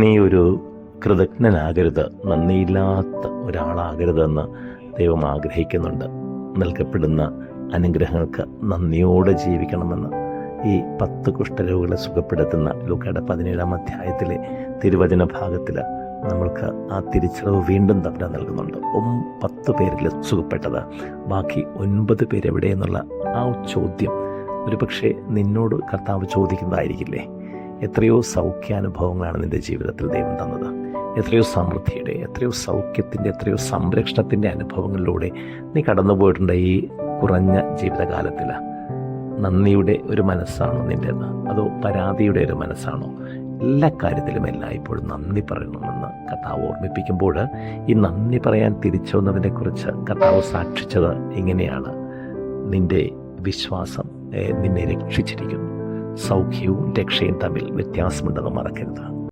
നീ ഒരു കൃതജ്ഞനാകരുത്, നന്ദിയില്ലാത്ത ഒരാളാകരുതെന്ന് ദൈവം ആഗ്രഹിക്കുന്നുണ്ട്. നൽകപ്പെടുന്ന അനുഗ്രഹങ്ങൾക്ക് നന്ദിയോടെ ജീവിക്കണമെന്ന് ഈ 10 കുഷ്ഠരോഗികളെ സുഖപ്പെടുത്തുന്ന ലൂക്കയുടെ 17-ാം അധ്യായത്തിലെ തിരുവചന ഭാഗത്തിൽ നമ്മൾക്ക് ആ തിരിച്ചറിവ് വീണ്ടും തമ്പുരാൻ നൽകുന്നുണ്ട്. 10 പേരിൽ സുഖപ്പെട്ടത്, ബാക്കി 9 പേരെവിടെയെന്നുള്ള ആ ചോദ്യം ഒരു പക്ഷേ നിന്നോട് കർത്താവ് ചോദിക്കുന്നതായിരിക്കില്ലേ? എത്രയോ സൗഖ്യാനുഭവങ്ങളാണ് നിൻ്റെ ജീവിതത്തിൽ ദൈവം തന്നത്. എത്രയോ സമൃദ്ധിയുടെ, എത്രയോ സൗഖ്യത്തിൻ്റെ, എത്രയോ സംരക്ഷണത്തിൻ്റെ അനുഭവങ്ങളിലൂടെ നീ കടന്നുപോയിട്ടുണ്ട് ഈ കുറഞ്ഞ ജീവിതകാലത്തിൽ. നന്ദിയുടെ ഒരു മനസ്സാണോ നിൻ്റേത്, അതോ പരാതിയുടെ ഒരു മനസ്സാണോ? എല്ലാ കാര്യത്തിലും എല്ലായ്പ്പോഴും നന്ദി പറയണമെന്ന് കർത്താവ് ഓർമ്മിപ്പിക്കുമ്പോൾ ഈ നന്ദി പറയാൻ തിരിച്ചു വന്നതിനെക്കുറിച്ച് കർത്താവ് സാക്ഷിച്ചത് ഇങ്ങനെയാണ്: നിൻ്റെ വിശ്വാസം നിന്നെ രക്ഷിച്ചിരിക്കുന്നു. സൗഖ്യവും രക്ഷയും തമ്മിൽ വ്യത്യാസമുണ്ടെന്ന് മറക്കരുത്.